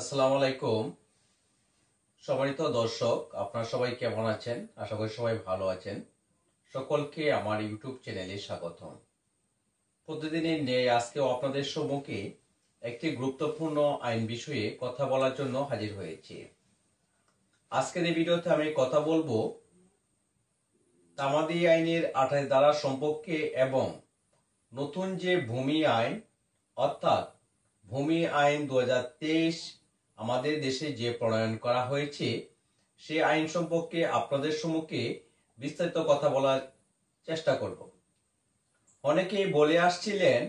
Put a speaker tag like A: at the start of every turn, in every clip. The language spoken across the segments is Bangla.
A: আসসালামু আলাইকুম। সম্মানিত দর্শক, আপনারা সবাই কেমন আছেন? আশা করি সবাই ভালো আছেন। সকলকে আমার ইউটিউব চ্যানেলে স্বাগতম। প্রতিদিনের ন্যায় আজকেও আপনাদের সম্মুখে একটি গুরুত্বপূর্ণ আইন বিষয়ে কথা বলার জন্য হাজির হয়েছি। আজকের এই ভিডিওতে আমি কথা বলবো তামাদি আইনের 28 ধারা সম্পর্কে এবং নতুন যে ভূমি আইন অর্থাৎ ভূমি আইন 2023 আমাদের দেশে যে প্রণয়ন করা হয়েছে সে আইন সম্পর্কে আপনাদের সম্মুখে বিস্তারিত কথা বলার চেষ্টা করব। অনেকেই বলে আসছিলেন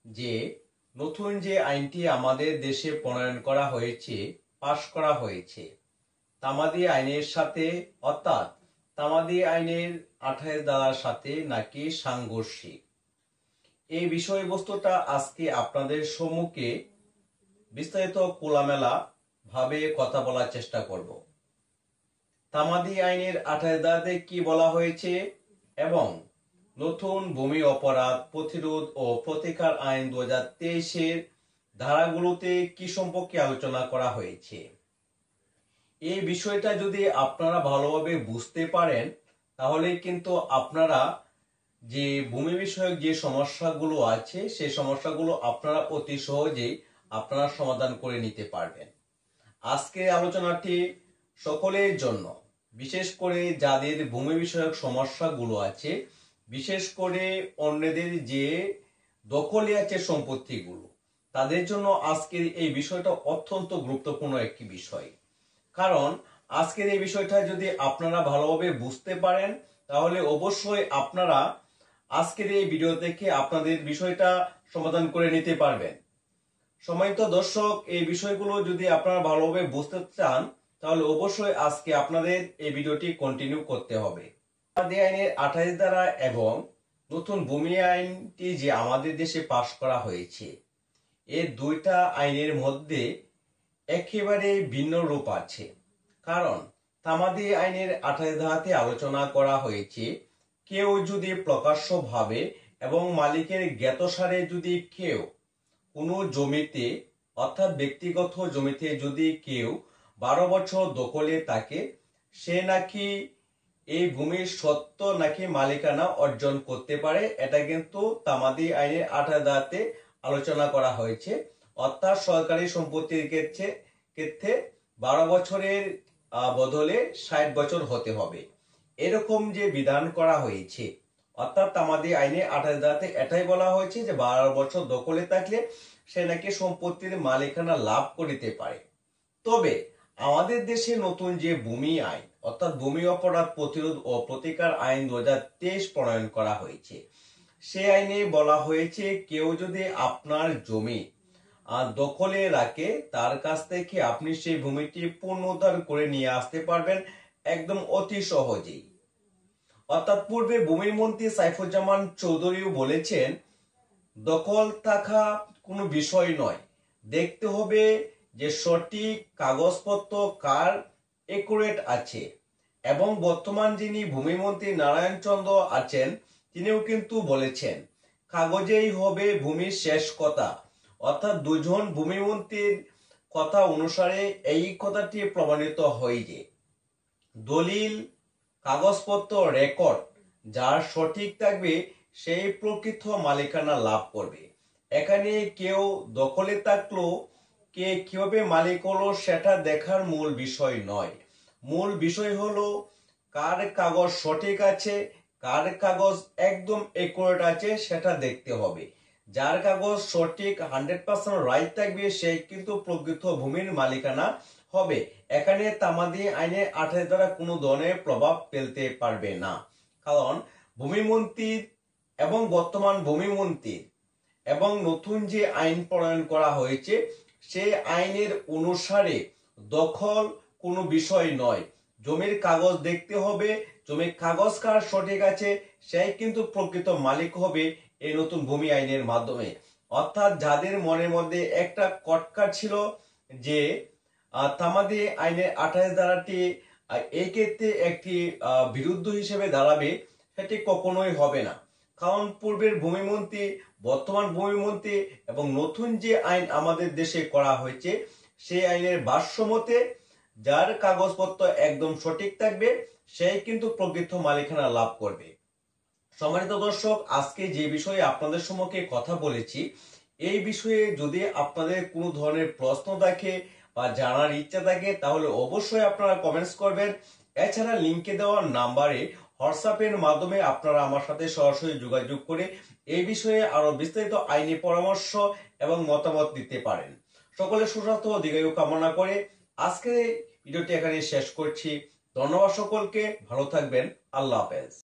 A: যে নতুন যে আইনটি আমাদের দেশে প্রণয়ন করা হয়েছে, পাশ করা হয়েছে, তামাদি আইনের সাথে অর্থাৎ তামাদি আইনের 28 ধারার সাথে নাকি সাংঘর্ষিক। এই বিষয়বস্তুটা আজকে আপনাদের সম্মুখে বিস্তারিত খোলামেলা ভাবে কথা বলার চেষ্টা করব। তামাদি আইনের 28 ধারাতে কি বলা হয়েছে এবং নতুন ভূমি অপরাধ প্রতিরোধ ও প্রতিকার আইন 2023 ধারাগুলোতে কি সম্পর্কে আলোচনা করা হয়েছে। এই বিষয়টা যদি আপনারা ভালোভাবে বুঝতে পারেন তাহলে কিন্তু আপনারা যে ভূমি বিষয়ক যে সমস্যাগুলো আছে সেই সমস্যাগুলো আপনারা অতি সহজেই আপনারা সমাধান করে নিতে পারবেন। আজকের আলোচনাটি সকলের জন্য, বিশেষ করে যাদের ভূমি বিষয়ক সমস্যাগুলো আছে, বিশেষ করে অন্যদের যে দখলে আছে সম্পত্তিগুলো, তাদের জন্য আজকের এই বিষয়টা অত্যন্ত গুরুত্বপূর্ণ একটি বিষয়। কারণ আজকের এই বিষয়টা যদি আপনারা ভালোভাবে বুঝতে পারেন তাহলে অবশ্যই আপনারা আজকের এই ভিডিও থেকে আপনাদের বিষয়টা সমাধান করে নিতে পারবেন। সম্মানিত দর্শক, এই বিষয়গুলো যদি আপনারা ভালোভাবে বুঝতে চান তাহলে অবশ্যই আজকে আপনাদের এই ভিডিওটি কন্টিনিউ করতে হবে। তামাদি আইনের 28 ধারা এবং নতুন ভূমি আইনটি যে আমাদের দেশে পাশ করা হয়েছে, এই দুইটা আইনের মধ্যে একেবারে ভিন্ন রূপ আছে। কারণ তামাদি আইনের 28 ধারাতে আলোচনা করা হয়েছে কেউ যদি প্রকাশ্যভাবে এবং মালিকের জ্ঞাতসারে যদি কেউ কোনো জমিতে অর্থাৎ ব্যক্তিগত জমিতে যদি কেউ 12 বছর দখলে থাকে, সে নাকি এই ভূমির সত্ত্ব নাকি মালিকানা অর্জন করতে পারে। এটা কিন্তু তামাদি আইনের 28 ধারাতে আলোচনা করা হয়েছে। অর্থাৎ সরকারি সম্পত্তির ক্ষেত্রে 12 বছরের বদলে 60 বছর হতে হবে, এরকম যে বিধান করা হয়েছে। অর্থাৎ তামাদি আইনে 28 ধারাতে এটাই বলা হয়েছে যে 12 বছর দখলে থাকলে সে নাকি সম্পত্তির মালিকানা লাভ করিতে পারে। তবে আমাদের দেশে নতুন যে ভূমি আইন অর্থাৎ ভূমি অপরাধ প্রতিরোধ ও প্রতিকার আইন 2023 প্রণয়ন করা হয়েছে, সে আইনে বলা হয়েছে কেউ যদি আপনার জমি দখলে রাখে তার কাছ থেকে আপনি সেই ভূমিটি পুনরুদ্ধার করে নিয়ে আসতে পারবেন একদম অতি সহজেই। অর্থাৎ পূর্বে ভূমিমন্ত্রী সাইফুজ্জামান চৌধুরীও বলেছেন দখল থাকা কোনো বিষয় নয়, দেখতে হবে যে সঠিক কাগজপত্র কার একুরেট আছে। এবং বর্তমান যিনি ভূমিমন্ত্রী নারায়ণ চন্দ্র আছেন তিনিও কিন্তু বলেছেন কাগজেই হবে ভূমির শেষ কথা। অর্থাৎ দুজন ভূমিমন্ত্রীর কথা অনুসারে এই কথাটি প্রমাণিত হয় যে দলিল কাগজপত্র রেকর্ড যার সঠিক থাকবে সেই প্রকৃত মালিকানা লাভ করবে। এখানে কেউ দখলে থাকলো কে কিভাবে মালিক হলো সেটা দেখার মূল বিষয় নয়। মূল বিষয় হলো কার কাগজ সঠিক আছে, কার কাগজ একদম একুরেট আছে সেটা দেখতে হবে। যার কাগজ সঠিক 100% রাইট থাকবে সেই কিন্তু প্রকৃত ভূমির মালিকানা হবে। এখানে তামাদি আইনে 28 ধারা কোনো ধরনের প্রভাব ফেলতে পারবে না। কারণ ভূমিমন্ত্রীর এবং বর্তমান ভূমিমন্ত্রীর এবং নতুন যে আইন প্রণয়ন করা হয়েছে সেই আইনের অনুসারে দখল কোনো বিষয় নয়। জমির কাগজ দেখতে হবে, জমির কাগজ কার সঠিক আছে সেই কিন্তু প্রকৃত মালিক হবে এই নতুন ভূমি আইনের মাধ্যমে। অর্থাৎ যাদের মনের মধ্যে একটা কটকা ছিল যে তামাদি আইনের 28 ধারাটি এই ক্ষেত্রে একটি বিরুদ্ধ হিসেবে দাঁড়াবে, সেটি কখনোই হবে না। কারণ পূর্বের ভূমিমন্ত্রী, বর্তমান ভূমিমন্ত্রী এবং নতুন যে আইন আমাদের দেশে করা হয়েছে সেই আইনের ভাষ্য মতে যার কাগজপত্র একদম সঠিক থাকবে সেই কিন্তু প্রকৃত মালিকানা লাভ করবে। সম্মানিত দর্শক, আজকে যে বিষয়ে আপনাদের সম্মুখে কথা বলেছি, এই বিষয়ে যদি আপনাদের কোনো ধরনের প্রশ্ন থাকে বা জানার ইচ্ছা থাকে তাহলে অবশ্যই আপনারা কমেন্টস করবেন। এছাড়া লিঙ্কে দেওয়া নাম্বারে হোয়াটসঅ্যাপের মাধ্যমে আপনারা আমার সাথে সরাসরি যোগাযোগ করে এই বিষয়ে আরো বিস্তারিত আইনি পরামর্শ এবং মতামত দিতে পারেন। সকলে সুস্বাস্থ্য ও দীর্ঘায়ু কামনা করে আজকে ভিডিওটি এখানে শেষ করছি। ধন্যবাদ সকলকে, ভালো থাকবেন, আল্লাহ হাফেজ।